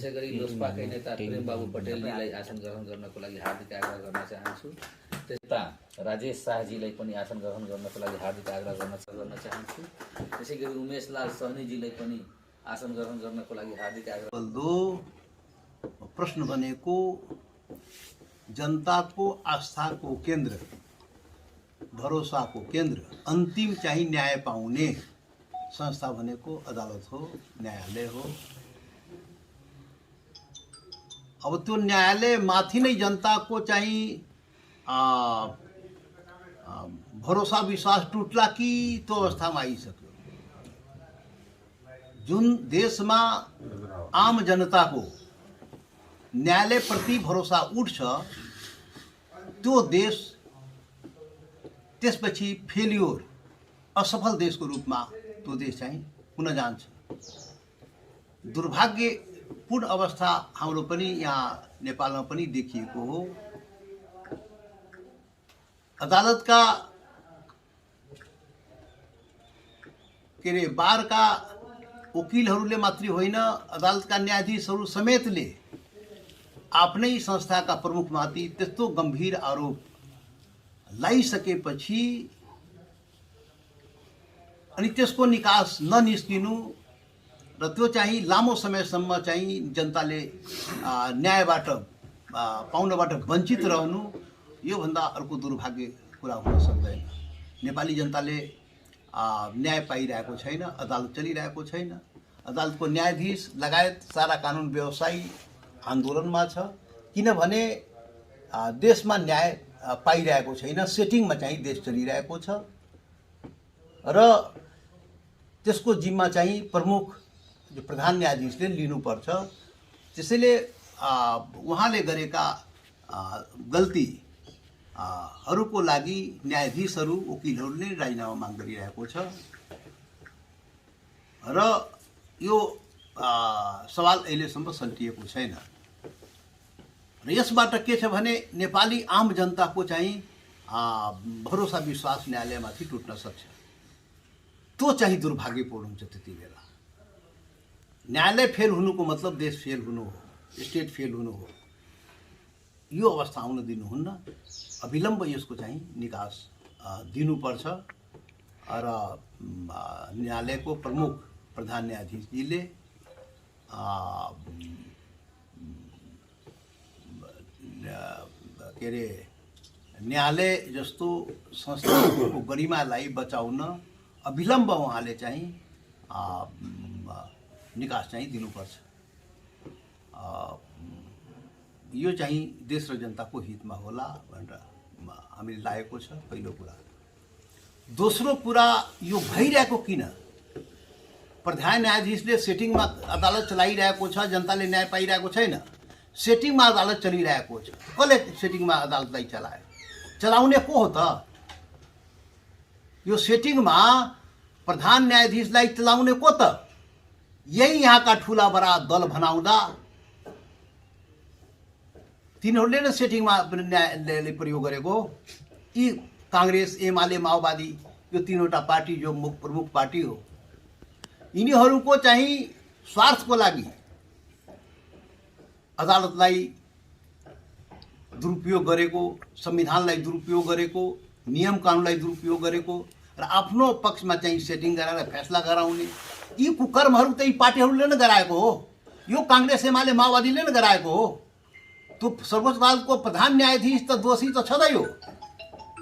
त्यसै गरी लोसपाकै नेता प्रेमबाबु पटेलजीलाई आसन ग्रहण गर्नको लागि हार्दिक आग्रह गर्न चाहन्छु। त्यस्ता राजेश शाहजीलाई पनि आसन ग्रहण गर्नको लागि हार्दिक आग्रह गर्न चाहन्छु। त्यसै गरी उमेशलाल सहनीजीलाई पनि आसन ग्रहण गर्नको लागि हार्दिक आग्रह। दो प्रश्न बनेको जनताको आस्थाको केन्द्र, भरोसाको केन्द्र, अन्तिम चाहिँ न्याय पाउने संस्था भनेको अदालत हो, न्यायालय हो। अब त्यो न्यायालय माथि नै जनताको चाहिँ भरोसा विश्वास टुट्ला कि त्यो अवस्थामा आइसक्यो। जुन देशमा आम जनताको न्यायालय प्रति भरोसा उठ्छ त्यो देश त्यसपछि फेल्योर, असफल देशको रूपमा त्यो देश चाहिँ पुनः जान्छ। दुर्भाग्यपूर्ण अवस्था हाम्रो पनि यहाँ नेपालमा पनि देखिएको हो। अदालतका के अरे बारका वकिलहरूले मात्रै होइन, अदालतका न्यायाधीशहरू समेतले आफ्नै संस्थाका प्रमुखमाथि त्यस्तो गम्भीर आरोप लगाइसकेपछि अनि त्यसको निकास ननिस्किनु र त्यो चाहिँ लामो समयसम्म चाहिँ जनताले न्यायबाट पाउनबाट वञ्चित रहनु, योभन्दा अर्को दुर्भाग्य कुरा हुन सक्दैन। नेपाली जनताले न्याय पाइरहेको छैन, अदालत चलिरहेको छैन। अदालतको न्यायाधीश लगायत सारा कानुन व्यवसायी आन्दोलनमा छ, किनभने देशमा न्याय पाइरहेको छैन, सेटिङमा चाहिँ देश चलिरहेको छ र त्यसको जिम्मा चाहिँ प्रमुख जो प्रधान न्यायाधीशले लिनुपर्छ। त्यसैले उहाँले गरेका गल्तीहरूको लागि न्यायाधीशहरू, वकिलहरूले राजीनामा माग गरिरहेको छ र यो सवाल अहिलेसम्म सल्टिएको छैन। र यसबाट के छ भने नेपाली आम जनताको चाहिँ भरोसा विश्वास न्यायालयमाथि टुट्न सक्छ। त्यो चाहिँ दुर्भाग्यपूर्ण हुन्छ। त्यति बेला न्यायालय फेल हुनुको मतलब देश फेल हुनु हो, स्टेट फेल हुनु हो। यो अवस्था आउन दिनुहुन्न। अविलम्ब यसको चाहिँ निकास दिनुपर्छ र न्यायालयको प्रमुख प्रधान न्यायाधीशजीले के अरे न्यायालय जस्तो संस्थाको गरिमालाई बचाउन अविलम्ब उहाँले चाहिँ निकास चाहिँ दिनुपर्छ। यो चाहिँ देश र जनताको हितमा होला भनेर हामीले लागेको छ, पहिलो कुरा। दोस्रो कुरा, यो भइरहेको किन? प्रधान न्यायाधीशले सेटिङमा अदालत चलाइरहेको छ, जनताले न्याय पाइरहेको छैन। सेटिङमा अदालत चलिरहेको छ, कसले सेटिङमा अदालतलाई चलायो? चलाउने को हो त? यो सेटिङमा प्रधान न्यायाधीशलाई चलाउने को त? यही यहाँका ठुला बडा दल भनाउँदा तिनीहरूले नै सेटिङमा न्यायालयले प्रयोग गरेको। यी काङ्ग्रेस, एमाले, माओवादी, यो तीनवटा पार्टी जो प्रमुख पार्टी हो, यिनीहरूको चाहिँ स्वार्थको लागि अदालतलाई दुरुपयोग गरेको, संविधानलाई दुरुपयोग गरेको, नियम कानुनलाई दुरुपयोग गरेको र आफ्नो पक्षमा चाहिँ सेटिङ गराएर फैसला गराउने, यी कुकर्महरू त यी पार्टीहरूले नै गराएको हो। यो काङ्ग्रेस, एमाले, माओवादीले नै गराएको हो। त्यो सर्वोच्च अदालतको प्रधान न्यायाधीश त दोषी त छँदै हो,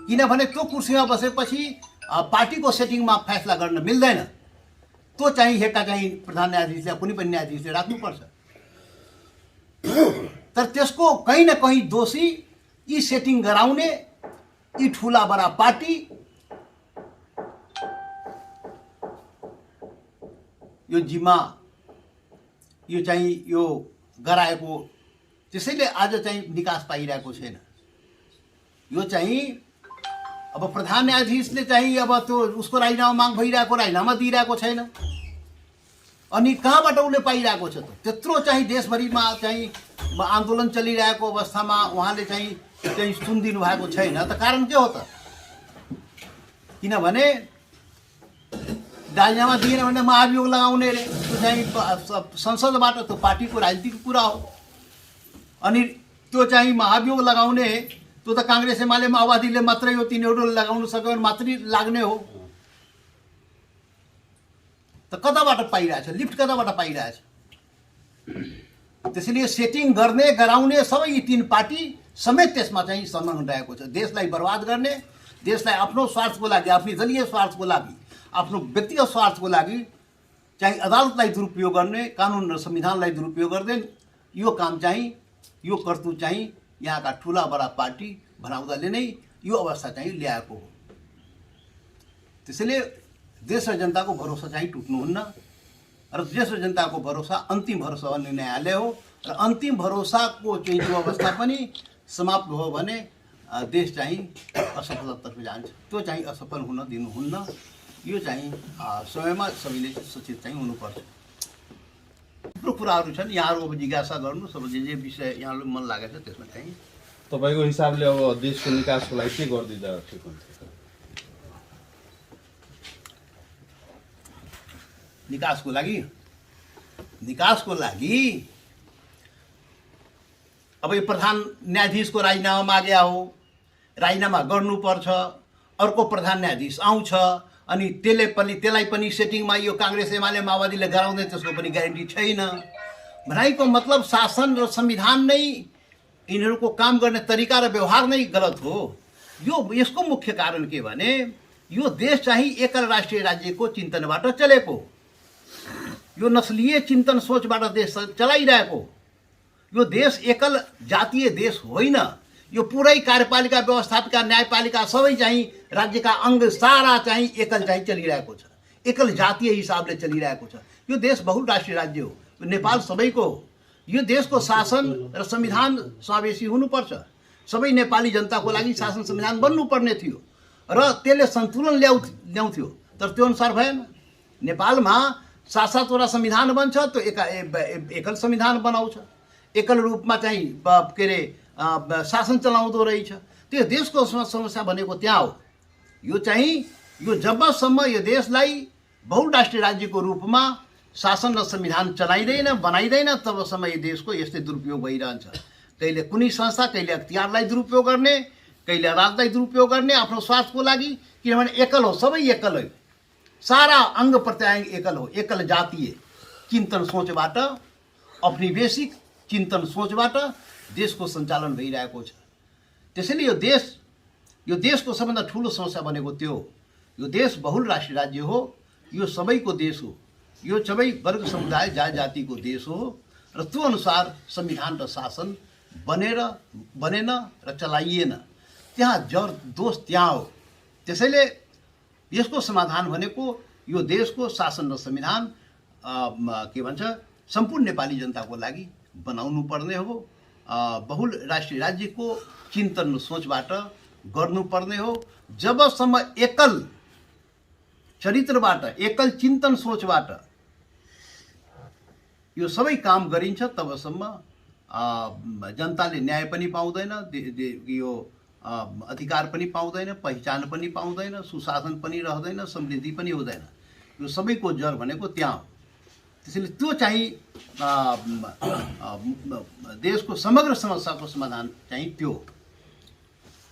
किनभने त्यो कुर्सीमा बसेपछि पार्टीको सेटिङमा फैसला गर्न मिल्दैन। त्यो चाहिँ हेका चाहिँ प्रधान न्यायाधीशले, कुनै पनि न्यायाधीशले राख्नुपर्छ। तर त्यसको कहीँ न कहीँ दोषी यी सेटिङ गराउने यी ठुला बडा पार्टी, यो जिम्मा यो चाहिँ यो गराएको। त्यसैले आज चाहिँ निकास पाइरहेको छैन। यो चाहिँ अब प्रधान न्यायाधीशले चाहिँ अब त्यो उसको राजीनामा माग भइरहेको, राजीनामा दिइरहेको छैन। अनि कहाँबाट उसले पाइरहेको छ त? त्यत्रो चाहिँ देशभरिमा चाहिँ आन्दोलन चलिरहेको अवस्थामा उहाँले चाहिँ सुनिदिनु भएको छैन त? कारण के हो त? किनभने राजीनामा दिएन भने महाभियोग लगाउने रे, त्यो चाहिँ संसदबाट त्यो पार्टीको राजनीतिको कुरा हो। अनि त्यो चाहिँ महाभियोग लगाउने त्यो त काङ्ग्रेस एमाले माओवादीले मात्रै हो, तिनीहरूले लगाउन सक्यो भने मात्रै लाग्ने हो। त कताबाट पाइरहेछ, लिफ्ट कताबाट पाइरहेछ? त्यसैले सेटिङ गर्ने गराउने सबै यी तीन पार्टी समेत त्यसमा चाहिँ संलग्न रहेको छ। देशलाई बर्बाद गर्ने, देशलाई आफ्नो स्वार्थको लागि, आफ्नो दलीय स्वार्थको लागि, आफ्नो व्यक्तिगत स्वार्थको लागि चाहिँ अदालतलाई दुरुपयोग गर्ने, कानुन र संविधानलाई दुरुपयोग गर्दै यो काम चाहिँ, यो कर्तुत चाहिँ यहाँका ठुला बडा पार्टी बनाउँदाले नै यो अवस्था चाहिँ ल्याएको हो। त्यसैले देश र जनताको भरोसा चाहिँ टुट्नुहुन्न र देश र जनताको भरोसा अन्तिम भरोसा भन्ने न्यायालय हो र अन्तिम भरोसाको चाहिँ त्यो अवस्था पनि समाप्त भयो भने देश चाहिँ असफलतातर्फ जान्छ। त्यो चाहिँ असफल हुन दिनुहुन्न। यो चाहिँ समयमा सबैले सचेत चाहिँ हुनुपर्छ। थुप्रो कुराहरू छन्, यहाँहरू अब जिज्ञासा गर्नुहोस्। अब जे विषय यहाँलाई मन लागेको छ त्यसमा चाहिँ तपाईँको हिसाबले अब देशको निकासको लागि के गरिदिँदा ठिक हुन्छ? निकासको लागि अब यो प्रधान न्यायाधीशको राजीनामा माग्या हो, राजीनामा गर्नुपर्छ। अर्को प्रधान न्यायाधीश आउँछ अनि त्यसलाई पनि सेटिङमा यो काङ्ग्रेस एमाले माओवादीले गराउँदै त्यसको पनि ग्यारेन्टी छैन। भनाइको मतलब शासन र संविधान नै यिनीहरूको काम गर्ने तरिका र व्यवहार नै गलत हो। यसको मुख्य कारण के भने यो देश चाहिँ एकल राष्ट्रिय राज्यको चिन्तनबाट चलेको, यो नस्लीय चिन्तन सोचबाट देश चलाइरहेको। यो देश एकल जातीय देश होइन। यो पुरै कार्यपालिका, व्यवस्थापिका, न्यायपालिका सबै चाहिँ राज्यका अङ्ग सारा चाहिँ एकल चाहिँ चलिरहेको छ, एकल जातीय हिसाबले चलिरहेको छ। यो देश बहुराष्ट्रिय राज्य हो, यो नेपाल सबैको हो। यो देशको शासन र संविधान समावेशी हुनुपर्छ। सबै नेपाली जनताको लागि शासन संविधान बन्नुपर्ने थियो र त्यसले सन्तुलन ल्याउँथ्यो, तर त्यो अनुसार भएन। नेपालमा 7-7वटा संविधान बन्छ, त्यो एकल संविधान बनाउँछ, एकल रूपमा चाहिँ के अरे शासन चलाउँदो रहेछ। त्यो देशको समस्या भनेको त्यहाँ हो। यो चाहिँ यो जबसम्म यो देशलाई बहुराष्ट्रिय राज्यको रूपमा शासन र संविधान बनाइँदैन तबसम्म यो देशको यस्तै दुरुपयोग भइरहन्छ। कहिले कुनै संस्था, कहिले अख्तियारलाई दुरुपयोग गर्ने, कहिले अदालतलाई दुरुपयोग गर्ने आफ्नो स्वार्थको लागि। किनभने एकल हो, सबै एकल हो, सारा अङ्ग प्रत्यङ्ग एकल हो। एकल जातीय चिन्तन सोचबाट, औपनिवेशिक चिन्तन सोचबाट देशको सञ्चालन भइरहेको छ। त्यसैले यो देशको सबभन्दा ठुलो समस्या भनेको त्यो हो। यो देश बहुराष्ट्रिय राज्य हो, यो सबैको देश हो, यो सबै वर्ग समुदाय जातिको देश हो र त्यो अनुसार संविधान र शासन बनेन र चलाइएन। त्यहाँ दोष त्यहाँ हो। त्यसैले यसको समाधान भनेको यो देशको शासन र संविधान के भन्छ सम्पूर्ण नेपाली जनताको लागि बनाउनु पर्ने हो। बहुराष्ट्रिय राज्यको चिन्तन र सोचबाट गर्नुपर्ने हो। जबसम्म एकल चरित्रबाट, एकल चिन्तन सोचबाट यो सबै काम गरिन्छ तबसम्म जनताले न्याय पनि पाउँदैन, यो अधिकार पनि पाउँदैन, पहिचान पनि पाउँदैन, सुशासन पनि रहँदैन, समृद्धि पनि हुँदैन। यो सबैको जड भनेको त्यहाँ हो। त्यसैले त्यो चाहिँ देशको समग्र समस्याको समाधान चाहिँ त्यो हो।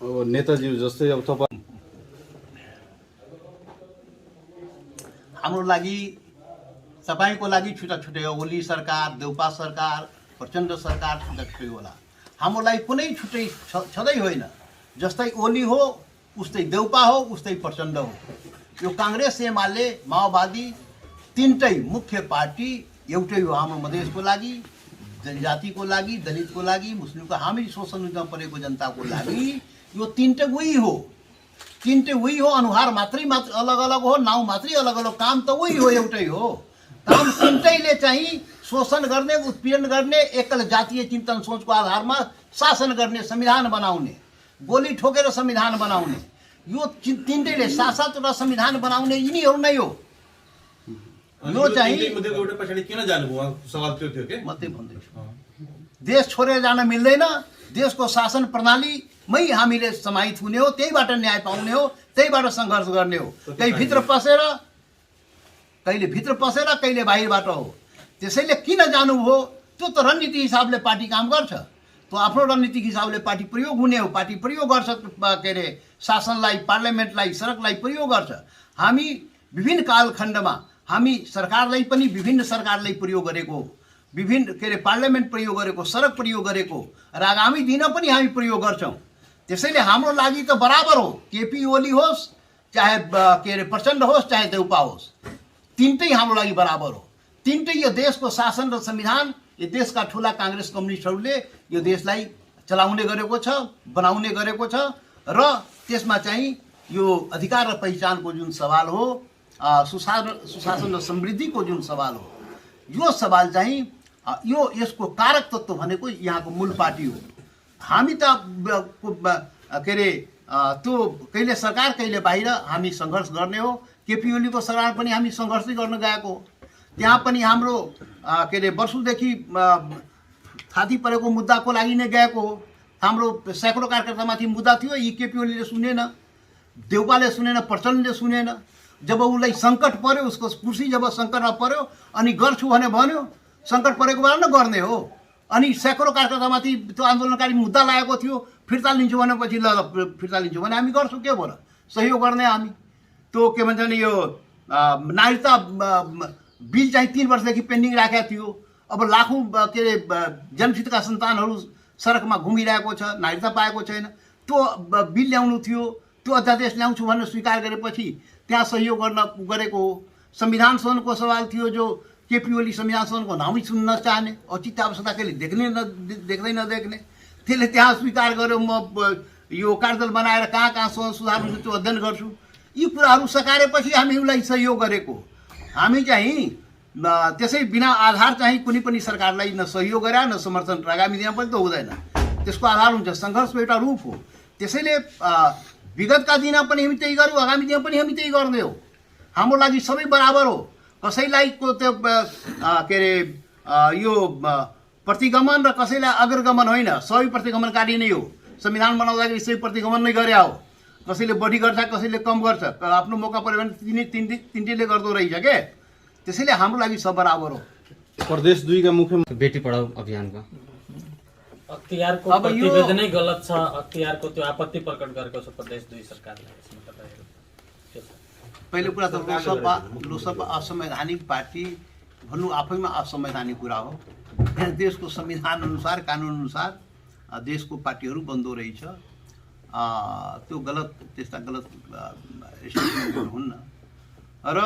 अब नेताजी जस्तै अब तपाईँ हाम्रो लागि, तपाईँको लागि छुट्टा छुट्टै ओली सरकार, देउपा सरकार, प्रचण्ड सरकार छुट्टा छुट्टै होला। हाम्रो लागि कुनै छुट्टै छँदै होइन। जस्तै ओली हो उस्तै देउपा हो उस्तै प्रचण्ड हो। यो काङ्ग्रेस एमाले माओवादी तीनटै मुख्य पार्टी एउटै हो। हाम्रो मधेसको लागि, जनजातिको लागि, दलितको लागि, मुस्लिमको, हामी शोषणमा परेको जनताको लागि यो तीनटै उही हो। तीनटै उही हो। अनुहार मात्रै अलग अलग हो, नाउँ मात्रै अलग अलग, काम त उही हो, एउटै हो। काम तीनटैले चाहिँ शोषण गर्ने, उत्पीडन गर्ने, एकल जातीय चिन्तन सोचको आधारमा शासन गर्ने, संविधान बनाउने, गोली ठोकेर संविधान बनाउने, यो तीनटैले 7-7वटा संविधान बनाउने यिनीहरू नै हो। यो चाहिँ मात्रै भन्दैछु, देश छोडेर जान मिल्दैन। देशको शासन प्रणालीमै हामीले समाहित हुने हो, त्यहीबाट न्याय पाउने हो, त्यहीबाट सङ्घर्ष गर्ने हो। कहीँ भित्र पसेर कहिले भित्र पसेर कहिले बाहिरबाट हो। त्यसैले किन जानु हो, त्यो त रणनीति हिसाबले पार्टी काम गर्छ। त्यो आफ्नो रणनीतिक हिसाबले पार्टी प्रयोग हुने हो, पार्टी प्रयोग गर्छ के अरे शासनलाई, पार्लियामेन्टलाई, सडकलाई प्रयोग गर्छ। हामी विभिन्न कालखण्डमा हामी सरकारलाई पनि विभिन्न सरकारलाई प्रयोग गरेको, विभिन्न के अरे पार्लियामेन्ट प्रयोग गरेको, सडक प्रयोग गरेको र आगामी दिन पनि हामी प्रयोग गर्छौँ। त्यसैले हाम्रो लागि त बराबर हो, केपी ओली होस् चाहे के अरे प्रचण्ड होस् चाहे देउपा होस्, तिनटै हाम्रो लागि बराबर हो। तिनटै यो देशको शासन र संविधान यो देशका ठुला काङ्ग्रेस कम्युनिस्टहरूले यो देशलाई चलाउने गरेको छ, बनाउने गरेको छ र त्यसमा चाहिँ यो अधिकार र पहिचानको जुन सवाल हो, सुशासन र समृद्धिको जुन सवाल हो, यो सवाल चाहिँ यो यसको कारक तत्त्व भनेको यहाँको मूल पार्टी हो। हामी त के अरे त्यो कहिले सरकार कहिले बाहिर हामी सङ्घर्ष गर्ने हो। केपी ओलीको सरकार पनि हामी सङ्घर्षै गर्न गएको हो। त्यहाँ पनि हाम्रो के अरे वर्षौँदेखि थाती परेको मुद्दाको लागि नै गएको हो। हाम्रो सैकड़ों कार्यकर्तामाथि मुद्दा थियो, यी केपी ओलीले सुनेन, देउपाले सुनेन, प्रचण्डले सुनेन। जब उसलाई सङ्कट पर्यो, उसको कुर्सी जब सङ्कटमा पर्यो अनि गर्छु भने भन्यो, सङ्कट परेको बेला न गर्ने हो। अनि सैकड़ों कार्यकर्तामाथि त्यो आन्दोलनकारी मुद्दा लागेको थियो, फिर्ता लिन्छु भनेपछि ल फिर्ता लिन्छु भने हामी गर्छौँ, के भयो र सहयोग गर्ने हामी। त्यो के भन्छ नि, यो नागरिकता बिल चाहिँ 3 वर्षदेखि पेन्डिङ राखेको थियो। अब लाखौँ के अरे जन्मसिद्धका सन्तानहरू सडकमा घुमिरहेको छ, नागरिकता पाएको छैन। त्यो बिल ल्याउनु थियो, त्यो अध्यादेश ल्याउँछु भनेर स्वीकार गरेपछि त्यहाँ सहयोग गर्न गरेको हो। संविधान सदनको सवाल थियो, जो केपी ओली संविधान सदनको नामै सुन्न नचाहने, औचित्य आवश्यकता कहिले देख्दै नदेख्ने, त्यसले त्यहाँ स्वीकार गर्यो म यो कार्यदल बनाएर कहाँ कहाँ सुधार हुन्छ त्यो अध्ययन गर्छु। यी कुराहरू सकारेपछि हामी उसलाई सहयोग गरेको। हामी चाहिँ त्यसै बिना आधार चाहिँ कुनै पनि सरकारलाई न सहयोग गरे न समर्थन आगामी दिनमा पनि त हुँदैन। त्यसको आधार हुन्छ, सङ्घर्षको एउटा रूप हो। त्यसैले विगतका दिनमा पनि हामी त्यही गऱ्यौँ, आगामी दिनमा पनि हामी त्यही गर्ने हो। हाम्रो लागि सबै बराबर हो। कसैलाई को त्यो के अरे यो प्रतिगमन र कसैलाई अग्रगमन होइन, सबै प्रतिगमनकारी नै हो। संविधान बनाउँदाखेरि सबै प्रतिगमन नै गरे हो। कसैले बढी गर्छ, कसैले कम गर्छ, आफ्नो मौका पऱ्यो भने तिनटैले गर्दो रहेछ के। त्यसैले हाम्रो लागि सब बराबर हो। प्रदेश 2 का मुख्यमन्त्री बेटी पढाओ अभियानको अख्तियारको प्रतिवेदनै गलत छ, अख्तियारको त्यो आपत्ति प्रकट गरेको छ प्रदेश 2 सरकारले। पहिलो कुरा त लोकसभा असंवैधानिक पार्टी भन्नु आफैमा असंवैधानिक कुरा हो। देशको संविधान अनुसार, कानुन अनुसार देशको पार्टीहरू बन्दो रहेछ। त्यो गलत, त्यस्ता गलत स्टेटमेन्टहरू हुन्न। र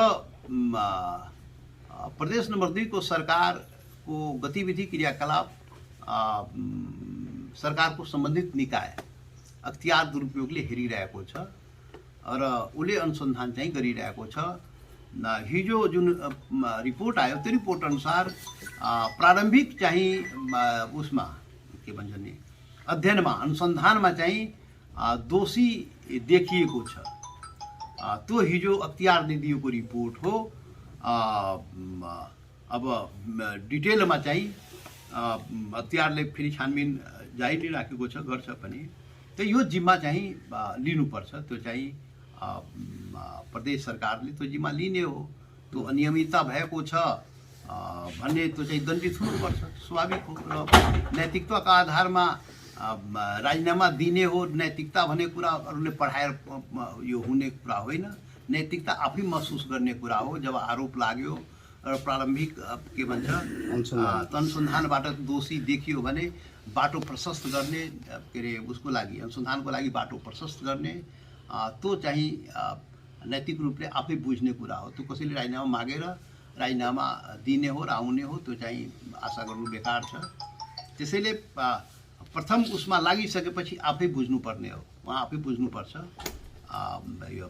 प्रदेश नम्बर 2 को सरकारको गतिविधि क्रियाकलाप सरकारको सम्बन्धित निकाय अख्तियार दुरुपयोगले हेरिरहेको छ र उसले अनुसन्धान चाहिँ गरिरहेको छ। हिजो जुन रिपोर्ट आयो त्यो रिपोर्ट अनुसार प्रारम्भिक चाहिँ उसमा के भन्छ नि अध्ययनमा, अनुसन्धानमा चाहिँ दोषी देखिएको छ। त्यो हिजो अख्तियारले दिएको रिपोर्ट हो। अब डिटेलमा चाहिँ अख्तियारले फेरि छानबिन जारी नै राखेको छ, गर्छ पनि। त यो जिम्मा चाहिँ लिनुपर्छ। त्यो चाहिँ प्रदेश सरकारले त्यो जिम्मा लिने हो। त्यो अनियमितता भएको छ भन्ने त्यो चाहिँ दण्डित हुनुपर्छ, स्वाभाविक हो। र नैतिकताका आधारमा राजीनामा दिने हो। नैतिकता भन्ने कुरा अरूले पढाएर यो हुने कुरा होइन। नैतिकता आफै महसुस गर्ने कुरा हो। जब आरोप लाग्यो र प्रारम्भिक के भन्छ अनुसन्धानबाट दोषी देखियो भने बाटो प्रशस्त गर्ने, के अरे उसको लागि, अनुसन्धानको लागि बाटो प्रशस्त गर्ने, त्यो चाहिँ नैतिक रूपले आफै बुझ्ने कुरा हो। त्यो कसैले राजीनामा मागेर राजीनामा दिने हो र आउने हो, त्यो चाहिँ आशा गर्नु बेकार छ। त्यसैले प्रथम उसमा लागिसकेपछि आफै बुझ्नुपर्ने हो। उहाँ आफै बुझ्नुपर्छ यो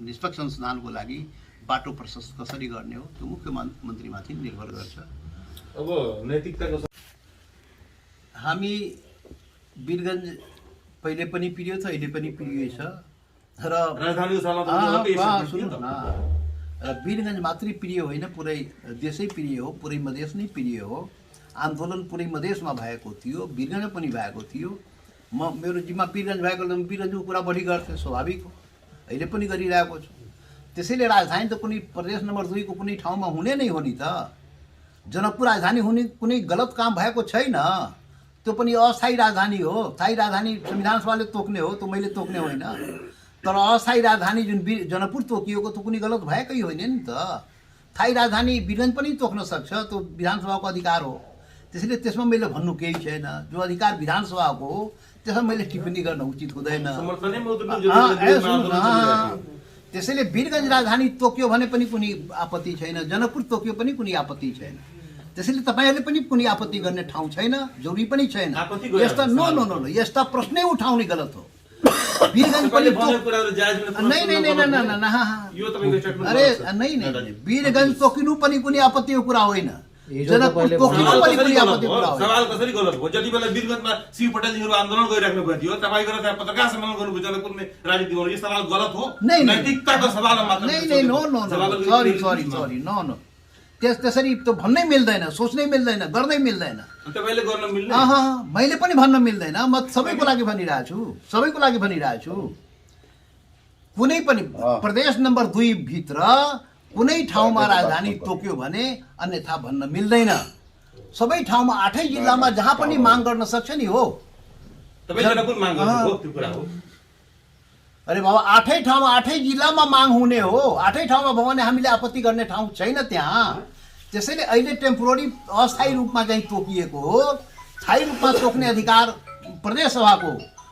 निष्पक्ष अनुसन्धानको लागि बाटो प्रशस्त कसरी गर्ने हो, त्यो मुख्यमन्त्रीमाथि निर्भर गर्छ। अब नैतिकताको हामी वीरगञ्ज पहिले पनि प्रिय छ, अहिले पनि प्रिय छ। र वीरगञ्ज मात्रै प्रिय होइन, पुरै देशै प्रिय हो, पुरै मधेस नै प्रिय हो। आन्दोलन पुरै मधेसमा भएको थियो, वीरगञ्जमा पनि भएको थियो। मेरो जिम्मा वीरगञ्ज भएको वीरगञ्जको कुरा बढी गर्थेँ, स्वाभाविक हो। अहिले पनि गरिरहेको छु। त्यसैले राजधानी त कुनै प्रदेश नम्बर 2 को कुनै ठाउँमा हुने नै हो नि त। जनकपुर राजधानी हुने कुनै गलत काम भएको छैन, त्यो पनि अस्थायी राजधानी हो। स्थायी राजधानी संविधान सभाले तोक्ने हो, त्यो मैले तोक्ने होइन। तर अस्थायी राजधानी जुन जनकपुर तोकिएको त्यो कुनै गलत भएकै होइन नि त। स्थायी राजधानी वीरगञ्ज पनि तोक्न सक्छ, त्यो विधानसभाको अधिकार हो। त्यसैले त्यसमा मैले भन्नु केही छैन। जो अधिकार विधानसभाको हो त्यसमा मैले टिप्पणी गर्न उचित हुँदैन। त्यसैले वीरगञ्ज राजधानी तोक्यो भने पनि कुनै आपत्ति छैन, जनकपुर तोक्यो पनि कुनै आपत्ति छैन। त्यसैले तपाईँहरूले पनि कुनै आपत्ति गर्ने ठाउँ छैन, जरुरी पनि छैन। यस्ता नो नो नो यस्ता प्रश्नै उठाउने गलत हो। वीरगञ्ज पनि अरे नहीं वीरगञ्ज तोकिनु पनि कुनै आपत्तिको कुरा होइन, जनकपुर तोकिनु पनि कुनै आपत्तिको कुरा होइन। सवाल कसरी गलत हो? जति बेला वीरगञ्जमा शिव पटेलजीहरू आन्दोलन गरिराख्नु भएको थियो, तपाईँ गएर त्यहाँ पत्रकार सम्मेलन गर्नुभयो, जनकपुरमा राजनीति गर्नु, यो सवाल गलत हो? नैतिकताको सवालमा मात्र नहीं नो नो सरी नो त्यसरी त भन्नै मिल्दैन, सोच्नै मिल्दैन, गर्नै मिल्दैन। तपाईँले गर्न मिल्ने? मैले पनि भन्न मिल्दैन। म सबैको लागि भनिरहेको छु। कुनै पनि प्रदेश नम्बर 2 भित्र कुनै ठाउँमा राजधानी तोक्यो भने अन्यथा भन्न मिल्दैन। सबै ठाउँमा 8 जिल्लामा जहाँ पनि माग गर्न सक्छ नि हो। तपाईँ जनकपुर माग गर्नुभयो, त्यो कुरा हो। अरे बाबा 8 ठाउँमा 8 जिल्लामा माग हुने हो। 8 ठाउँमा भयो भने हामीले आपत्ति गर्ने ठाउँ छैन त्यहाँ। त्यसैले अहिले टेम्पोररी अस्थायी रूपमा चाहिँ तोकिएको हो। स्थायी रूपमा तोक्ने अधिकार प्रदेश सभाको।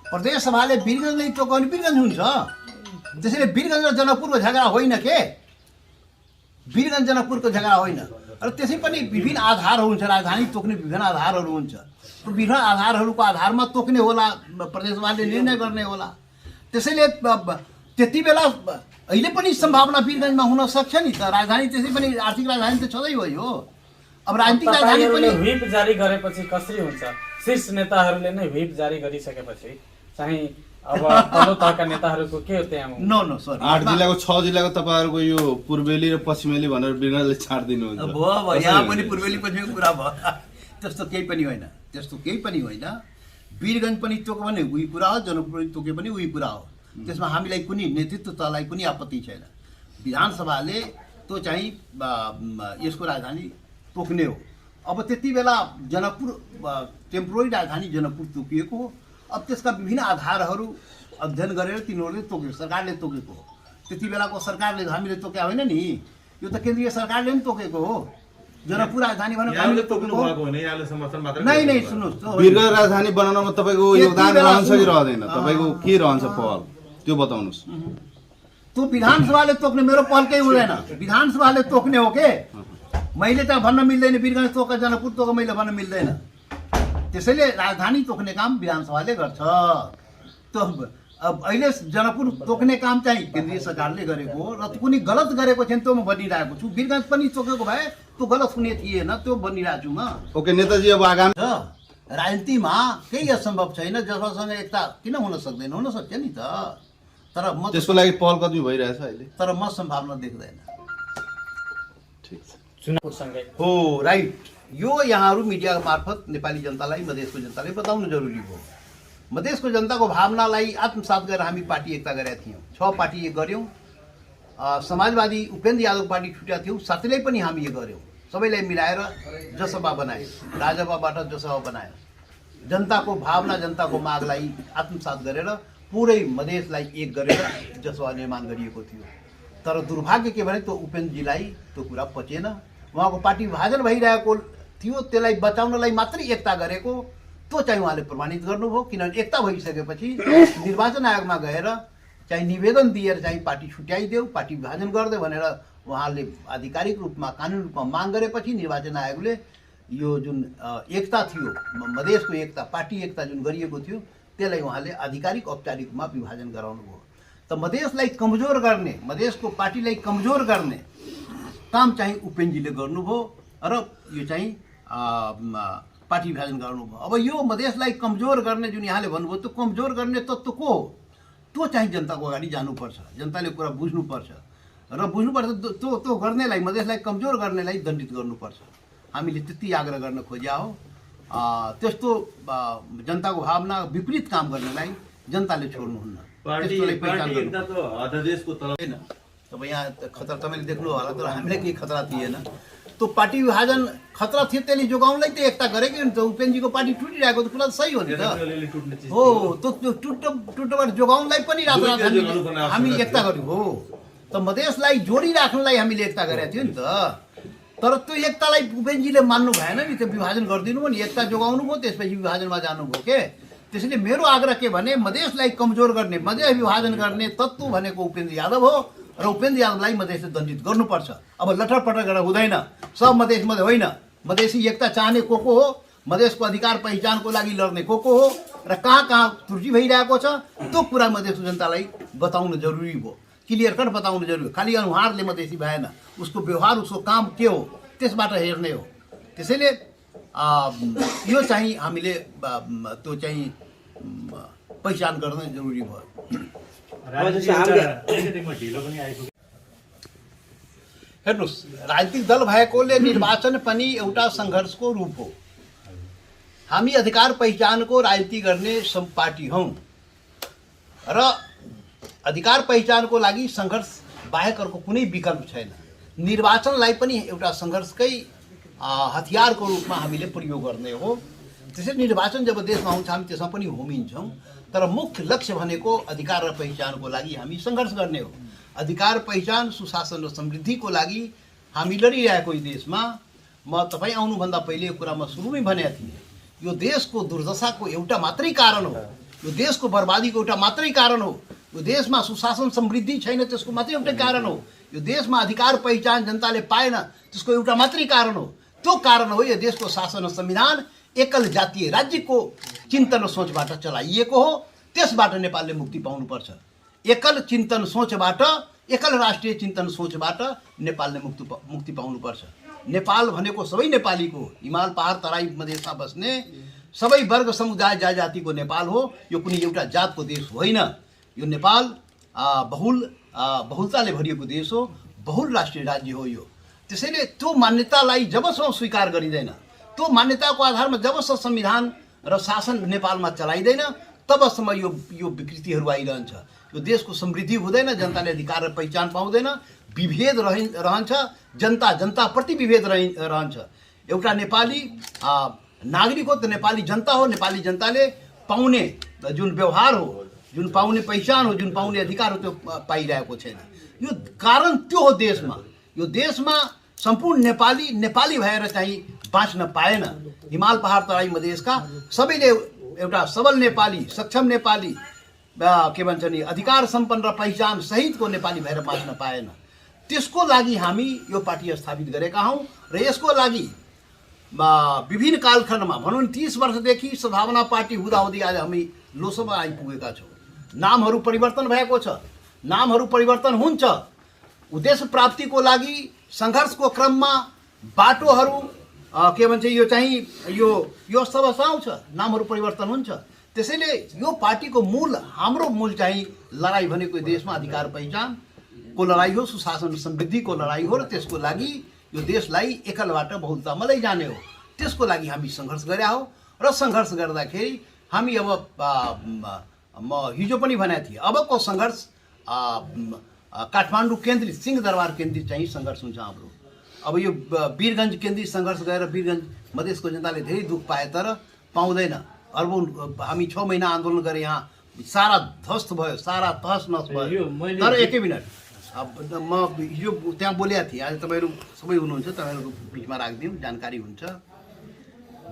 प्रदेश सभाले वीरगञ्जले तोक्यो भने वीरगञ्ज हुन्छ। त्यसैले वीरगञ्ज र जनकपुरको झगडा होइन के, वीरगञ्ज जनकपुरको झगडा होइन। र त्यसै पनि विभिन्न आधारहरू हुन्छ, राजधानी तोक्ने विभिन्न आधारहरू हुन्छ। त्यो विभिन्न आधारहरूको आधारमा तोक्ने होला, प्रदेश सभाले निर्णय गर्ने होला। त्यसैले त्यति बेला अहिले पनि सम्भावना वीरगञ्जमा हुन सक्छ नि त। राजधानी त्यसै पनि आर्थिक राजधानी त छँदै भयो। अब राजनीतिक राजधानी पनि व्हिप जारी गरेपछि कसरी हुन्छ? शीर्ष नेताहरूले नै व्हिप जारी गरिसकेपछि चाहिँ अब तल्लो तहका नेताहरूको के हो त्यहाँ? नो सरी 8 जिल्लाको 6 जिल्लाको तपाईँहरूको यो पूर्वेली र पश्चिमेली भनेर वीरगञ्जले छाड्दिनुहुन्छ। भयो यहाँ पनि पूर्वेली पश्चिमेली कुरा भयो। त्यस्तो केही पनि होइन। वीरगञ्ज पनि तोक्यो भने उही कुरा हो, जनकपुर पनि तोक्यो भने उही कुरा हो। त्यसमा हामीलाई कुनै नेतृत्व तहलाई कुनै आपत्ति छैन। विधानसभाले त्यो चाहिँ यसको राजधानी तोक्ने हो। अब त्यति बेला जनकपुर टेम्पोररी राजधानी जनकपुर तोकिएको हो। अब त्यसका विभिन्न आधारहरू अध्ययन गरेर तिनीहरूले तोकेको, सरकारले तोकेको हो। त्यति बेलाको सरकारले हामीले तोक्या होइन नि, यो त केन्द्रीय सरकारले पनि तोकेको हो। जनकपुर राजधानी भनेर हामीले तोकेको हो। नहीं सुन्नुहोस्, वीरगञ्ज राजधानी बनाउनमा तपाईँको योगदान रहन्छ कि रहँदैन? तपाईँको के रहन्छ पहल त्यो बताउनुहोस्। त्यो विधानसभाले तोक्ने, मेरो पहल केही हुँदैन। विधानसभाले तोक्ने हो के, मैले त भन्न मिल्दैन। वीरगञ्ज तोक जनकपुर तोक मैले भन्न मिल्दैन। त्यसैले राजधानी तोक्ने काम विधानसभाले गर्छ। त्यो अब अहिले जनकपुर तोक्ने काम चाहिँ केन्द्रीय सरकारले गरेको हो। र कुनै गलत गरेको छैन त्यो म भनिरहेको छु। वीरगञ्ज पनि तोकेको भए त्यो गलत हुने थिएन, त्यो भनिरहेको छु म। ओके नेताजी, अब आगामी राजनीतिमा केही असम्भव छैन। जससँग एकता किन हुन सक्दैन? हुन सक्छ नि त। तर म त्यसको लागि पहल कदमी भइरहेछ अहिले? तर म सम्भावना देख्दैन। ठिक छ। चुनावसँगै हो राइट। यो यहाँहरू मिडिया मार्फत नेपाली जनतालाई, मधेसको जनतालाई बताउनु जरुरी हो। मधेसको जनताको भावनालाई आत्मसात गरेर हामी पार्टी एकता गरेका थियौँ। 6 पार्टी एक गऱ्यौँ। समाजवादी उपेन्द्र यादव पार्टी छुट्या थियौँ, साथीलाई पनि हामी यो गऱ्यौँ। सबैलाई मिलाएर जसपा बनायो, राजपाबाट जसपा बनायो। जनताको भावना, जनताको मागलाई आत्मसात गरेर पुरै मधेसलाई एक गरेर जसपा निर्माण गरिएको थियो। तर दुर्भाग्य के भने त्यो उपेन्द्रजीलाई त्यो कुरा पचेन। उहाँको पार्टी विभाजन भइरहेको थियो, त्यसलाई बचाउनलाई मात्रै एकता गरेको त्यो चाहिँ उहाँले प्रमाणित गर्नुभयो। किनभने एकता भइसकेपछि निर्वाचन आयोगमा गएर चाहिँ निवेदन दिएर चाहिँ पार्टी छुट्याइदेऊ, पार्टी विभाजन गरिदेऊ भनेर उहाँले आधिकारिक रूपमा, कानुनी रूपमा माग गरेपछि निर्वाचन आयोगले यो जुन एकता थियो, मधेसको एकता, पार्टी एकता जुन गरिएको थियो, त्यसलाई उहाँले आधिकारिक औपचारिक रूपमा विभाजन गराउनुभयो। त मधेसलाई कमजोर गर्ने, मधेसको पार्टीलाई कमजोर गर्ने काम चाहिँ उपेन्द्रजीले गर्नुभयो र यो चाहिँ पार्टी विभाजन गर्नुभयो। अब यो मधेसलाई कमजोर गर्ने जुन यहाँले भन्नुभयो, त्यो कमजोर गर्ने तत्त्व को हो? त्यो चाहिँ जनताको अगाडि जानुपर्छ। जनताले कुरा बुझ्नुपर्छ र बुझ्नुपर्छ त्यो गर्नेलाई, मधेसलाई कमजोर गर्नेलाई दण्डित गर्नुपर्छ। हामीले त्यति आग्रह गर्न खोज्या हो। त्यस्तो जनताको भावना विपरीत काम गर्नेलाई जनताले छोड्नुहुन्न। अब यहाँ खतरा तपाईँले देख्नु होला तर हामीलाई केही खतरा थिएन। त्यो पार्टी विभाजन खतरा थियो त्यसले जोगाउनलाई त एकता गरेको नि त। उपेन्द्रजीको पार्टी टुटिरहेको त कुरा त सही हो नि त। हो त्यो टुटबाट जोगाउनलाई पनि रातरात हामी एकता गर्यौँ हो। त मधेसलाई जोडिराख्नलाई हामीले एकता गरेका थियौँ नि त। तर त्यो एकतालाई उपेन्द्रजीले मान्नु भएन नि, त्यो विभाजन गरिदिनु भयो नि, एकता जोगाउनु भयो, त्यसपछि विभाजनमा जानुभयो के। त्यसैले मेरो आग्रह के भने मधेसलाई कमजोर गर्ने, मधेस विभाजन गर्ने तत्त्व भनेको उपेन्द्र यादव हो र उपेन्द्र यादवलाई मधेसले दण्डित गर्नुपर्छ। अब लटरपटर गरेर हुँदैन, सब मधेस होइन। मधेसी एकता चाहने को हो, मधेसको अधिकार पहिचानको लागि लड्ने को हो र कहाँ कहाँ त्रुटि भइरहेको छ त्यो कुरा मधेसको जनतालाई बताउनु जरुरी भयो, क्लियर कट बताउनु जरुरी हो। खालि अनुहारले मधेसी भएन, उसको व्यवहार उसको काम के हो त्यसबाट हेर्ने हो। त्यसैले यो चाहिँ हामीले त्यो चाहिँ पहिचान गर्न जरुरी भयो। हेर्नुहोस्, राजनीतिक दल भएकोले निर्वाचन पनि एउटा सङ्घर्षको रूप हो। हामी अधिकार पहिचानको राजनीति गर्ने पार्टी हौँ र अधिकार पहिचानको लागि सङ्घर्ष बाहेक अर्को कुनै विकल्प छैन। निर्वाचनलाई पनि एउटा सङ्घर्षकै हतियारको रूपमा हामीले प्रयोग गर्ने हो। त्यसैले निर्वाचन जब देशमा हुन्छ हामी त्यसमा पनि होमिन्छौँ, तर मुख्य लक्ष्य भनेको अधिकार र पहिचानको लागि हामी सङ्घर्ष गर्ने हो। अधिकार पहिचान, सुशासन र समृद्धिको लागि हामी लडिरहेको यो देशमा म तपाईँ आउनुभन्दा पहिले यो कुरा म सुरुमै भनेको थिएँ, यो देशको दुर्दशाको एउटा मात्रै कारण हो, यो देशको बर्बादीको एउटा मात्रै कारण हो, यो देशमा सुशासन समृद्धि छैन त्यसको मात्रै एउटै कारण हो, यो देशमा अधिकार पहिचान जनताले पाएन त्यसको एउटा मात्रै कारण हो। त्यो कारण हो यो देशको शासन र संविधान एकल जातीय राज्यको चिन्तन र सोचबाट चलाइएको हो। त्यसबाट नेपालले मुक्ति पाउनुपर्छ। एकल चिन्तन सोचबाट, एकल राष्ट्रिय चिन्तन सोचबाट नेपालले मुक्ति पाउनुपर्छ। नेपाल भनेको सबै नेपालीको, हिमाल पहाड तराई मधेसमा बस्ने सबै वर्ग समुदाय जातिको नेपाल हो। यो कुनै एउटा जातको देश होइन। यो नेपाल बहुलताले भरिएको देश हो, बहुल राष्ट्रिय राज्य हो यो। त्यसैले त्यो मान्यतालाई जबसम्म स्वीकार गरिँदैन, त्यो मान्यताको आधारमा जबसम्म संविधान र शासन नेपालमा चलाइँदैन तबसम्म यो विकृतिहरू आइरहन्छ। यो देशको समृद्धि हुँदैन, जनताले अधिकार र पहिचान पाउँदैन, विभेद रहन्छ, जनताप्रति विभेद रहन्छ। एउटा नेपाली नागरिक हो त नेपाली जनता हो, नेपाली जनताले पाउने जुन व्यवहार हो, जुन पाउने पहिचान हो, जुन पाउने अधिकार हो त्यो पाइरहेको छैन। यो कारण त्यो हो देशमा। यो देशमा सम्पूर्ण नेपाली भएर चाहिँ बाँच्न पाएन। हिमाल पहाड तराई मधेसका सबैले एउटा सबल नेपाली, सक्षम नेपाली, के भन्छ नि अधिकार सम्पन्न र पहिचान सहितको नेपाली भएर बाँच्न पाएन। त्यसको लागि हामी यो पार्टी स्थापित गरेका हौँ र यसको लागि विभिन्न कालखण्डमा भनौँ 30 वर्षदेखि सद्भावना पार्टी हुँदाहुँदै आज हामी लोकसभा आइपुगेका छौँ। नामहरू परिवर्तन भएको छ, नामहरू परिवर्तन हुन्छ। उद्देश्य प्राप्तिको लागि सङ्घर्षको क्रममा बाटोहरू के भन्छ यो चाहिँ यो अवस्था आउँछ, नामहरू परिवर्तन हुन्छ। त्यसैले यो पार्टीको मूल, हाम्रो मूल चाहिँ लडाइँ भनेको देशमा अधिकार पहिचानको लडाइँ हो, सुशासन समृद्धिको लडाइँ हो र त्यसको लागि यो देशलाई एकलबाट बहुलतामा लैजाने हो। त्यसको लागि हामी सङ्घर्ष गरेका हौँ र सङ्घर्ष गर्दाखेरि हामी अब म हिजो पनि भनेको थिएँ, अबको सङ्घर्ष काठमाडौँ केन्द्रित, सिंहदरबार केन्द्रित चाहिँ सङ्घर्ष हुन्छ हाम्रो। अब यो वीरगञ्ज केन्द्रित सङ्घर्ष गएर वीरगञ्ज मधेसको जनताले धेरै दुःख पाए तर पाउँदैन। हामी 6 महिना आन्दोलन गरे, यहाँ सारा ध्वस्त भयो, सारा तहस नहस भयो। तर एकै मिनट, अब म हिजो त्यहाँ बोलेको थिएँ, आज तपाईँहरू सबै हुनुहुन्छ, तपाईँहरूको बिचमा राखिदिउँ, जानकारी हुन्छ।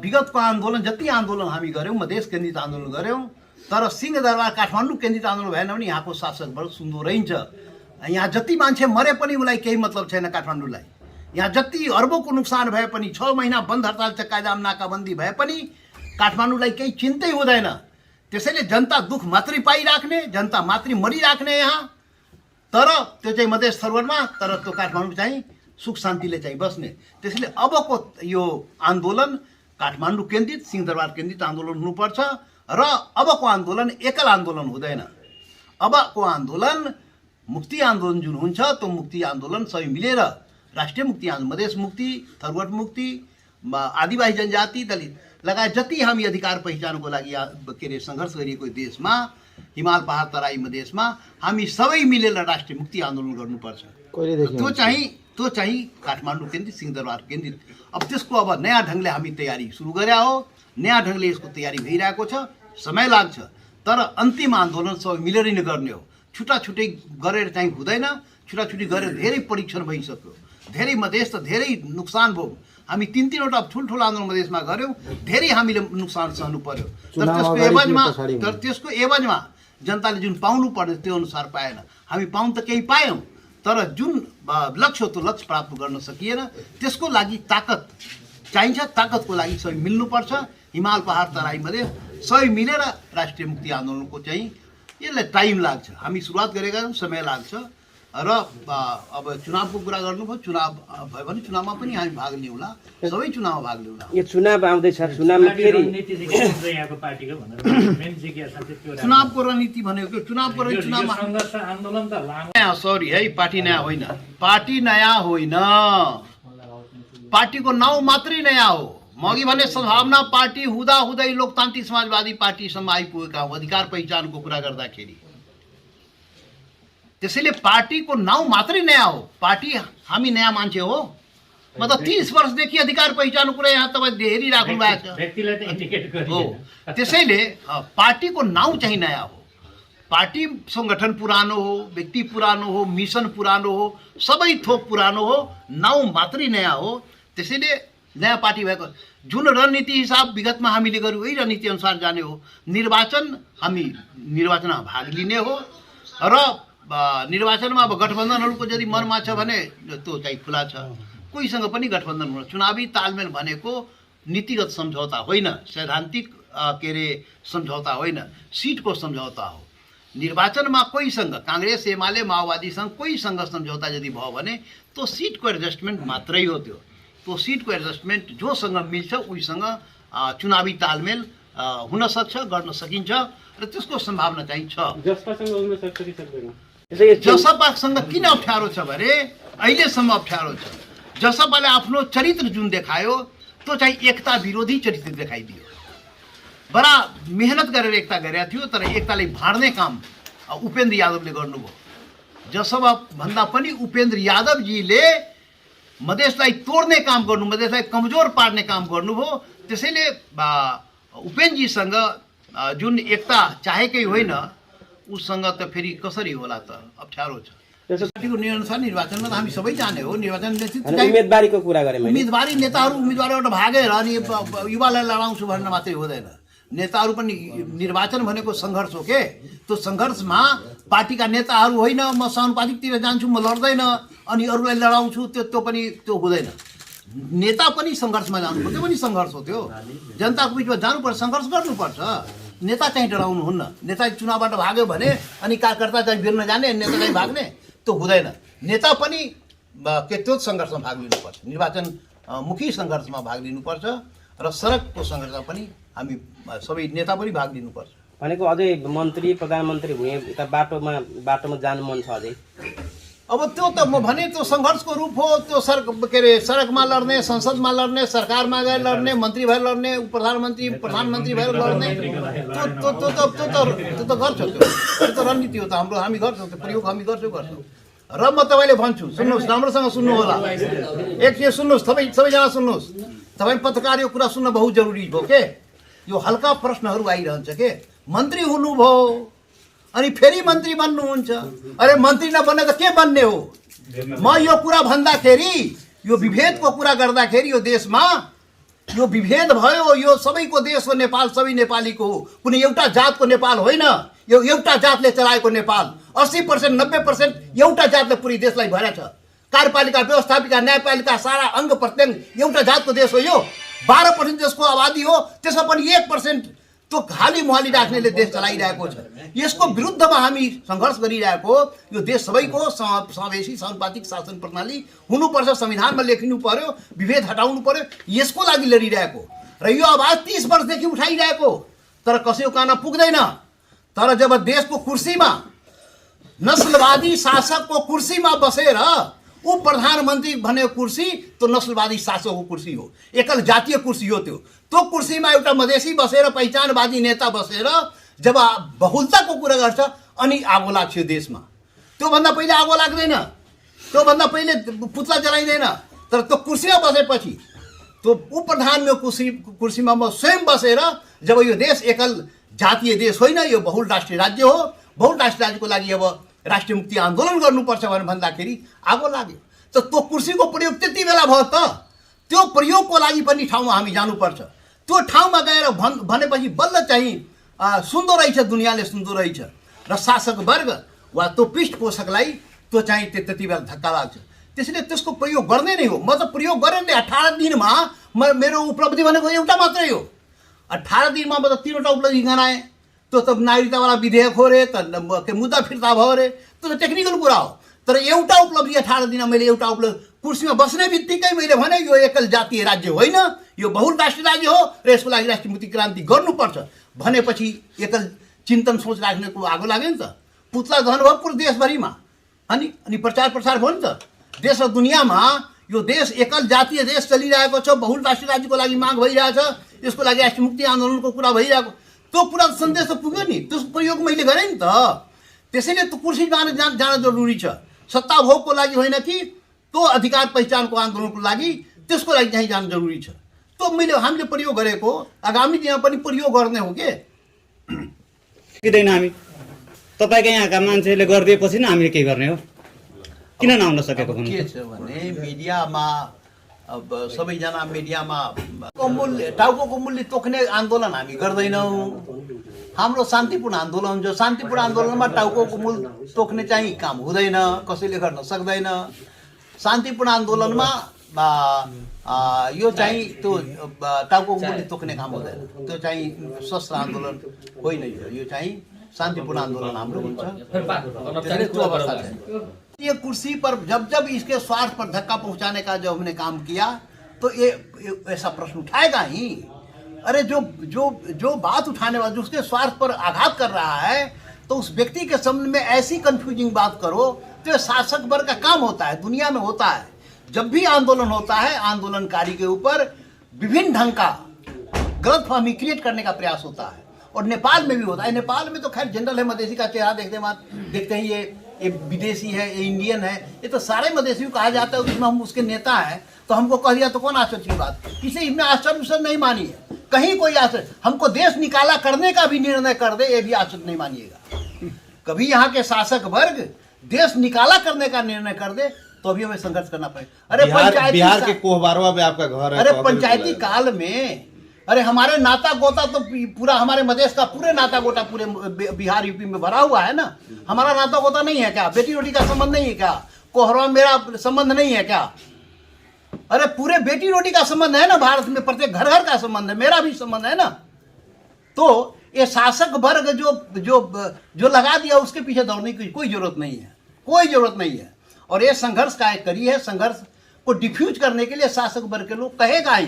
विगतको आन्दोलन जति आन्दोलन हामी गऱ्यौँ, मधेस केन्द्रित आन्दोलन गऱ्यौँ, तर सिंहदरबार काठमाडौँ केन्द्रित आन्दोलन भएन भने यहाँको शासक बडो सुन्दो रहन्छ। यहाँ जति मान्छे मरे पनि उसलाई केही मतलब छैन काठमाडौँलाई। यहाँ जति अर्बौंको नुकसान भए पनि, 6 महिना बन्द हडताल चक्काजाम नाकाबन्दी भए पनि काठमाडौँलाई केही चिन्तै हुँदैन। त्यसैले जनता दुःख मात्रै पाइराख्ने, जनता मात्रै मरिराख्ने यहाँ, तर त्यो चाहिँ मधेस थरवरमा, तर त्यो काठमाडौँ चाहिँ सुख शान्तिले चाहिँ बस्ने। त्यसैले अबको यो आन्दोलन काठमाडौँ केन्द्रित, सिंहदरबार केन्द्रित आन्दोलन हुनुपर्छ र अबको आन्दोलन एकल आन्दोलन हुँदैन। अबको आन्दोलन मुक्ति आन्दोलन जुन हुन्छ त्यो मुक्ति आन्दोलन सबै मिलेर राष्ट्रिय मुक्ति आन्दोलन, मधेस मुक्ति, थरवट मुक्ति, आदिवासी जनजाति, दलित लगायत जति हामी अधिकार पहिचानको लागि के अरे सङ्घर्ष गरिएको देशमा हिमाल पहाड तराई मधेसमा हामी सबै मिलेर राष्ट्रिय मुक्ति आन्दोलन गर्नुपर्छ। त्यो चाहिँ काठमाडौँ केन्द्रित, सिंहदरबार केन्द्रित। अब त्यसको अब नयाँ ढङ्गले हामी तयारी सुरु गरेका हो, नयाँ ढङ्गले यसको तयारी भइरहेको छ, समय लाग्छ, तर अन्तिम आन्दोलन सबै मिलेर नै गर्ने हो। छुट्टाछुट्टै गरेर चाहिँ हुँदैन, छुट्टाछुट्टी गरेर धेरै परीक्षण भइसक्यो, धेरै मधेस त धेरै नोक्सान भयो। हामी तीनवटा ठुल्ठुलो आन्दोलन मधेसमा गऱ्यौँ, धेरै हामीले नोक्सान सहनु पर्यो, तर त्यसको एवजमा जनताले जुन पाउनु पर्ने त्यो अनुसार पाएन। हामी पाउनु त केही पायौँ, तर जुन लक्ष्य हो त्यो लक्ष्य प्राप्त गर्न सकिएन। त्यसको लागि ताकत चाहिन्छ, ताकतको लागि सबै मिल्नुपर्छ। हिमाल पहाड तराई मधेस सबै मिलेर राष्ट्रिय मुक्ति आन्दोलनको चाहिँ यसलाई टाइम लाग्छ। हामी सुरुवात गरेका छौँ, समय लाग्छ। र अब चुनावको कुरा गर्नुभयो, चुनाव भयो भने चुनावमा पनि हामी भाग लिउँला, सबै चुनावमा भाग लिउँला। यो चुनाव आउँदैछ, चुनावमा फेरि चुनावको रणनीति भनेको चुनावको चुनावमा आन्दोलन त लामो सरी है, पार्टी नयाँ होइन, पार्टी नयाँ होइन, पार्टीको नाउँ मात्रै नयाँ हो। म अघि भने सद्भावना पार्टी हुँदा हुँदै लोकतान्त्रिक समाजवादी पार्टीसम्म आइपुगेका हौँ अधिकार पहिचानको कुरा गर्दाखेरि। त्यसैले पार्टीको नाउँ मात्रै नयाँ हो, पार्टी हामी नयाँ मान्छे हो। मतलब 30 वर्षदेखि अधिकार पहिचानको कुरा यहाँ तपाईँ हेरिराख्नु भएको छ हो। त्यसैले पार्टीको नाउँ चाहिँ नयाँ हो, पार्टी सङ्गठन पुरानो हो, व्यक्ति पुरानो हो, मिसन पुरानो हो, सबै थोक पुरानो हो, नाउँ मात्रै नयाँ हो। त्यसैले नयाँ पार्टी भएको जुन रणनीति हिसाब विगतमा हामीले गर्यौँ उही रणनीति अनुसार जाने हो। निर्वाचन हामी निर्वाचनमा भाग लिने हो र निर्वाचनमा अब गठबन्धनहरूको यदि मनमा छ भने त्यो चाहिँ खुला छ, कोहीसँग पनि गठबन्धन हुन। चुनावी तालमेल भनेको नीतिगत सम्झौता होइन, सैद्धान्तिक सम्झौता होइन, सिटको सम्झौता हो। निर्वाचनमा कोहीसँग काङ्ग्रेस एमाले माओवादीसँग कोहीसँग सम्झौता यदि भयो भने त्यो सिटको एडजस्टमेन्ट मात्रै हो। त्यो सिटको एडजस्टमेन्ट जोसँग मिल्छ उहीसँग चुनावी तालमेल हुन सक्छ, गर्न सकिन्छ र त्यसको सम्भावना चाहिँ छ। जसपासँग किन अप्ठ्यारो छ भने अहिलेसम्म अप्ठ्यारो छ, जसपाले आफ्नो चरित्र जुन देखायो त्यो चाहिँ एकता विरोधी चरित्र देखाइदियो। बडा मेहनत गरेर एकता गरेका थियो, तर एकतालाई भाँड्ने काम उपेन्द्र यादवले गर्नुभयो। जसपा भन्दा पनि उपेन्द्र यादवजीले मधेसलाई तोड्ने काम गर्नु, मधेसलाई कमजोर पार्ने काम गर्नुभयो। त्यसैले उपेन्द्रजीसँग जुन एकता चाहेकै होइन उसँग त फेरि कसरी होला त, अप्ठ्यारो छ। पार्टीको निर्णयअनुसार निर्वाचनमा त हामी सबै जाने हो। निर्वाचन उम्मेदवारीको कुरा गरेँ मैले। उम्मेदवारी नेताहरू उम्मेदवारबाट भागेर अनि युवालाई लडाउँछु भन्न मात्रै हुँदैन। नेताहरू पनि निर्वाचन भनेको सङ्घर्ष हो के, त्यो सङ्घर्षमा पार्टीका नेताहरू होइन म समानुपातिकतिर जान्छु, म लड्दैन अनि अरूलाई लडाउँछु, त्यो पनि त्यो हुँदैन। नेता पनि सङ्घर्षमा जानुपर्छ, त्यो पनि सङ्घर्ष हो। त्यो जनताको बिचमा जानुपर्छ, सङ्घर्ष गर्नुपर्छ। नेता चाहिँ डराउनुहुन्न। नेता चुनावबाट भाग्यो भने अनि कार्यकर्ता चाहिँ बिर्न जाने, नेता चाहिँ भाग्ने, त्यो हुँदैन। नेता पनि त्यो सङ्घर्षमा भाग लिनुपर्छ, निर्वाचनमुखी सङ्घर्षमा भाग लिनुपर्छ र सडकको सङ्घर्षमा पनि हामी सबै नेता पनि भाग लिनुपर्छ। भनेको अझै मन्त्री प्रधानमन्त्री हुने यता बाटोमा जानु मन छ अझै। अब त्यो त म भने त्यो सङ्घर्षको रूप हो। त्यो सडकमा लड्ने, संसदमा लड्ने, सरकारमा गएर लड्ने, मन्त्री भएर लड्ने, प्रधानमन्त्री भएर लड्ने, त्यो त गर्छ। त्यो त रणनीति हो, त हाम्रो हामी गर्छौँ, त्यो प्रयोग हामी गर्छौँ। र म तपाईँले भन्छु, सुन्नुहोस्, राम्रोसँग सुन्नु होला, एकचोटि सुन्नुहोस्, सबैजना सुन्नुहोस्। तपाईँ पत्रकार यो कुरा सुन्न बहुत जरुरी हो के। यो हल्का प्रश्नहरू आइरहन्छ के, मन्त्री हुनुभयो अनि फेरि मन्त्री बन्नुहुन्छ, अरे मन्त्री नबन्ने त के बन्ने हो? म यो कुरा भन्दाखेरि, यो विभेदको कुरा गर्दाखेरि यो देशमा यो विभेद भयो, यो सबैको देश हो नेपाल, सबै नेपालीको हो, कुनै एउटा जातको नेपाल होइन। यो एउटा जातले चलाएको नेपाल 80% 90% एउटा जातले पुरै देशलाई भरेछ। कार्यपालिका, व्यवस्थापिका, न्यायपालिका सारा अङ्ग प्रत्यङ्ग एउटा जातको देश हो। यो 12% देशको आबादी हो, त्यसमा पनि 1% त्यो खाली मुहाली राख्नेले देश चलाइरहेको छ। यसको विरुद्धमा हामी सङ्घर्ष गरिरहेको हो। यो देश सबैको समावेशी समानुपातिक शासन प्रणाली हुनुपर्छ, संविधानमा लेखिनु पर्यो, विभेद हटाउनु पर्यो, यसको लागि लडिरहेको र यो आवाज 30 वर्षदेखि उठाइरहेको, तर कसैको कान पुग्दैन। तर जब देशको कुर्सीमा नस्लवादी शासकको कुर्सीमा बसेर ऊ प्रधानमन्त्री भनेको कुर्सी त्यो नस्लवादी शासकको कुर्सी हो, एकल जातीय कुर्सी हो। त्यो कुर्सीमा एउटा मधेसी बसेर, पहिचानवादी नेता बसेर जब बहुलताको कुरा गर्छ अनि आगो लाग्छ यो देशमा। त्योभन्दा पहिले आगो लाग्दैन, त्योभन्दा पहिले पुतला जलाइँदैन। तर त्यो कुर्सीमा बसेपछि, त्यो उप प्रधानको कुर्सीमा म स्वयं बसेर जब यो देश एकल जातीय देश होइन, यो बहुल राष्ट्रिय राज्य हो, बहुल राष्ट्रिय राज्यको लागि अब राष्ट्रिय मुक्ति आन्दोलन गर्नुपर्छ भनेर भन्दाखेरि आगो लाग्यो। त त्यो कुर्सीको प्रयोग त्यति बेला भयो त, त्यो प्रयोगको लागि पनि ठाउँमा हामी जानुपर्छ। त्यो ठाउँमा गएर भनेपछि बल्ल चाहिँ सुन्दो रहेछ, दुनियाँले सुन्दो रहेछ र शासक वर्ग वा त्यो पृष्ठपोषकलाई त्यो चाहिँ त्यति बेला धक्का लाग्छ। त्यसैले त्यसको प्रयोग गर्ने नै हो। म त प्रयोग गरेँ नि। 18 दिनमा मेरो उपलब्धि भनेको एउटा मात्रै हो। 18 दिनमा म त 3वटा उपलब्धि गराएँ। त्यो त नागरिकतावाला विधेयक हो रे, त मुद्दा फिर्ता भयो रे, त्यो त टेक्निकल कुरा हो। तर एउटा उपलब्धि 18 दिनमा मैले एउटा उपलब्धि, कुर्सीमा बस्ने बित्तिकै मैले भने यो एकल जातीय राज्य होइन, यो बहुल राष्ट्रिय राज्य हो र यसको लागि राष्ट्रिय मुक्ति क्रान्ति गर्नुपर्छ भनेपछि एकल चिन्तन सोच राख्नेको आगो लाग्यो नि त। पुतला दहन भयो पुरै देशभरिमा, अनि प्रचार प्रसार भयो नि त देश र दुनियाँमा। यो देश एकल जातीय देश चलिरहेको छ, बहुल राष्ट्रिय राज्यको लागि माग भइरहेछ, यसको लागि राष्ट्रिय मुक्ति आन्दोलनको कुरा भइरहेको, त्यो कुरा सन्देश त पुग्यो नि। त्यसको प्रयोग मैले गरेँ नि त। त्यसैले त्यो कुर्सी जान जरुरी छ। सत्ता भोगको लागि होइन कि त्यो अधिकार पहिचानको आन्दोलनको लागि, त्यसको लागि चाहिँ जान जरुरी छ। त्यो हामीले प्रयोग गरेको, आगामी दिनमा पनि प्रयोग गर्ने हो के किदैन। हामी तपाईँको यहाँका मान्छेले गरिदिएपछि नै हामीले के गर्ने हो? किन नआउन सकेको के छ भने मिडियामा अब सबैजना मिडियामा टाउको मूल्य तोक्ने आन्दोलन हामी गर्दैनौँ। हाम्रो शान्तिपूर्ण आन्दोलन हुन्छ। शान्तिपूर्ण आन्दोलनमा टाउको मूल तोक्ने चाहिँ काम हुँदैन, कसैले गर्न सक्दैन। शान्तिपूर्ण आन्दोलनमा यो चाहिँ त्यो टाउको मूल्य तोक्ने काम हुँदैन। त्यो चाहिँ सशस्त्र आन्दोलन होइन, यो चाहिँ शान्तिपूर्ण आन्दोलन हाम्रो हुन्छ। त्यो अवस्था छ। ये कुर्सी पर जब इसके स्वार्थ पर धक्का पहुंचाने का जो हमने काम किया तो ये ऐसा प्रश्न उठाएगा ही। अरे जो बात उठाने वाला, जो उसके स्वार्थ पर आघात कर रहा है, तो उस व्यक्ति के संबंध में ऐसी कंफ्यूजिंग बात करो तो ये शासक वर्ग का काम होता है, दुनिया में होता है। जब भी आंदोलन होता है, आंदोलनकारी के ऊपर विभिन्न ढंग का गलतफहमी क्रिएट करने का प्रयास होता है, और नेपाल में भी होता है। नेपाल में तो खैर जनरल है, मधेसी का चेहरा देखते ही ये विदेशी है, ये इंडियन है, ये तो सारे मधेसी को कहा जाता है। उसमें हम उसके नेता हैं तो हमको कह दिया तो कौन आश्चर्य की बात? इसे इसमें आश्चर्य नहीं मानिए, कहीं कोई आश्चर्य। हमको देश निकाला करने का भी निर्णय कर दे, ये भी आश्चर्य नहीं मानिएगा। कभी यहाँ के शासक वर्ग देश निकाला करने का निर्णय कर दे तो अभी हमें संघर्ष करना पड़ेगा। अरे बिहार के कोहबारवा में आपका घर है। अरे पंचायती काल में, अरे हमारे नाता गोता तो पूरा, हमारे मधेश का पूरे नाता गोता पूरे बिहार यूपी में भरा हुआ है ना। हमारा नाता गोता नहीं है क्या? बेटी रोटी का संबंध नहीं है क्या? कोहरवा मेरा संबंध नहीं है क्या? अरे पूरे बेटी रोटी का संबंध है ना भारत में, प्रत्येक घर घर का संबंध है, मेरा भी संबंध है ना। तो ये शासक वर्ग जो लगा दिया, उसके पीछे दौड़ने की कोई जरूरत नहीं है, कोई जरूरत नहीं है। और ये संघर्ष का एक कड़ी है। संघर्ष को डिफ्यूज करने के लिए शासक वर्ग के लोग कहेगा ही,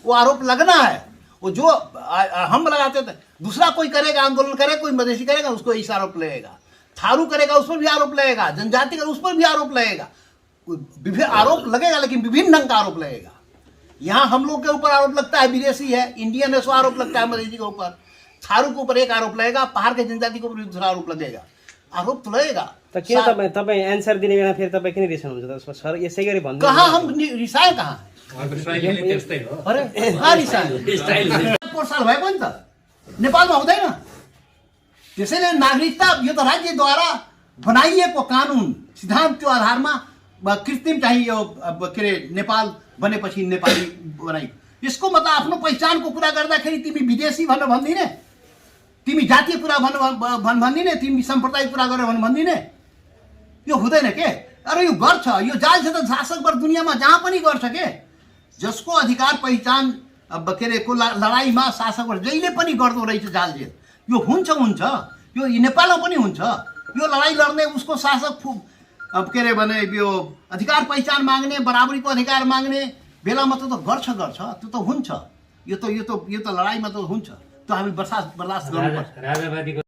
वो आरोप लगना है। वो जो हम लगाते थे, दूसरा कोई करेगा, आंदोलन करेगा, कोई मधेसी करेगा, उसको इस आरोप लगेगा। थारू करेगा, उस पर भी आरोप लगेगा। जनजाति का उस पर भी आरोप लगेगा। विभिन्न आरोप लगेगा, लेकिन विभिन्न ढंग का आरोप लगेगा। यहाँ हम लोग के ऊपर आरोप लगता है, विदेशी है, इंडियन है, सो आरोप लगता है मधेसी के ऊपर। थारू के ऊपर एक आरोप लगेगा, पहाड़ के जनजाति के ऊपर दूसरा आरोप लगेगा। आरोप तो लगेगा। त किन तपाईँ एन्सर दिने बेला फेरि तपाईँ किन रिसाउनुहुन्छ त? सर यसै गरी भन्नु। कहाँ हम रिसाए? कहाँ? अरे कहाँ रिसाए? 4 साल भएको नि त, नेपालमा हुँदैन। त्यसैले नागरिकता यो त राज्यद्वारा बनाइएको कानुन सिद्धान्तको आधारमा कृत्रिम चाहिँ यो के अरे नेपाल बनेपछि नेपाली बनाइ। यसको मतलब आफ्नो पहिचानको कुरा गर्दाखेरि तिमी विदेशी भनेर भन्दिने, तिमी जातीय कुरा भन्दिने, तिमी साम्प्रदायिक कुरा गरेर भन्दिने, यो हुँदैन के? अरे यो गर्छ, यो जाल छ त शासक वर्ग दुनियाँमा जहाँ पनि गर्छ के। जसको अधिकार पहिचान के अरे को लडाइँमा शासक वर्ग जहिले पनि गर्दो रहेछ जालजेल। यो हुन्छ, यो नेपालमा पनि हुन्छ। यो लडाइँ लड्ने उसको शासक के अरे भने यो अधिकार पहिचान माग्ने, बराबरीको अधिकार माग्ने बेलामा त गर्छ, त्यो त हुन्छ। यो त लडाइँमा त हुन्छ, त्यो हामी बर्दाश्त गर्नुपर्छ।